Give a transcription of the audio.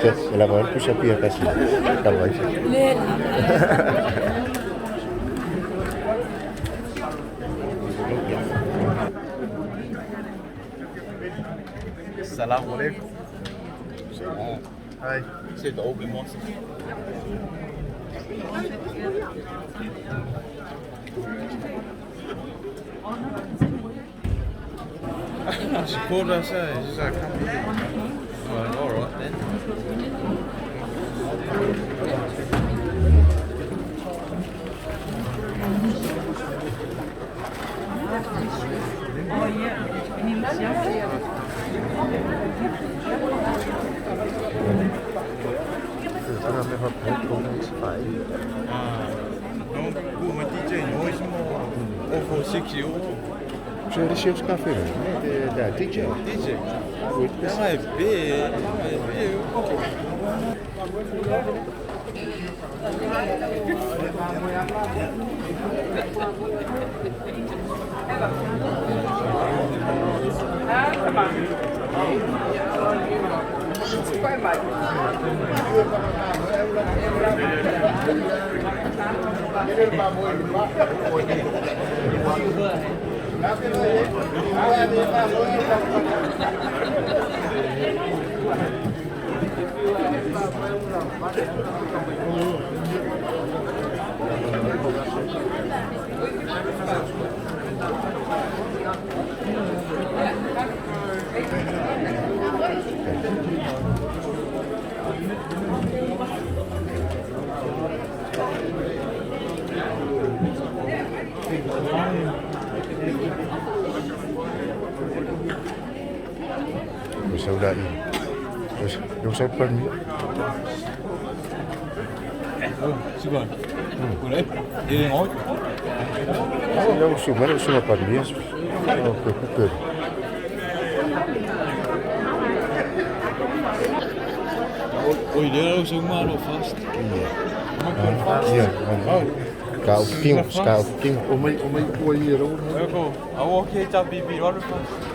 Se la mujer puso pie casi. Está guay. Assalamu alaikum. Hi. Zit ook in Mos. She called us, she's like, come here. Alright then. Så har vi holdt på med spejl. Nogle gode med DJ Noismo og for 6 år. Så er det chefskaffe, der er DJ. DJ? Jeg er big. Bersaudara. Terus dong siapa ni? Siapa? Boleh? Dia ngoi. Dong semua apa dia? Oh, kekek. Oi, dia lalu semua lo fast. Iya. Kau ting. Om ik hier hoor. Aku, awak kita bibi orang fast.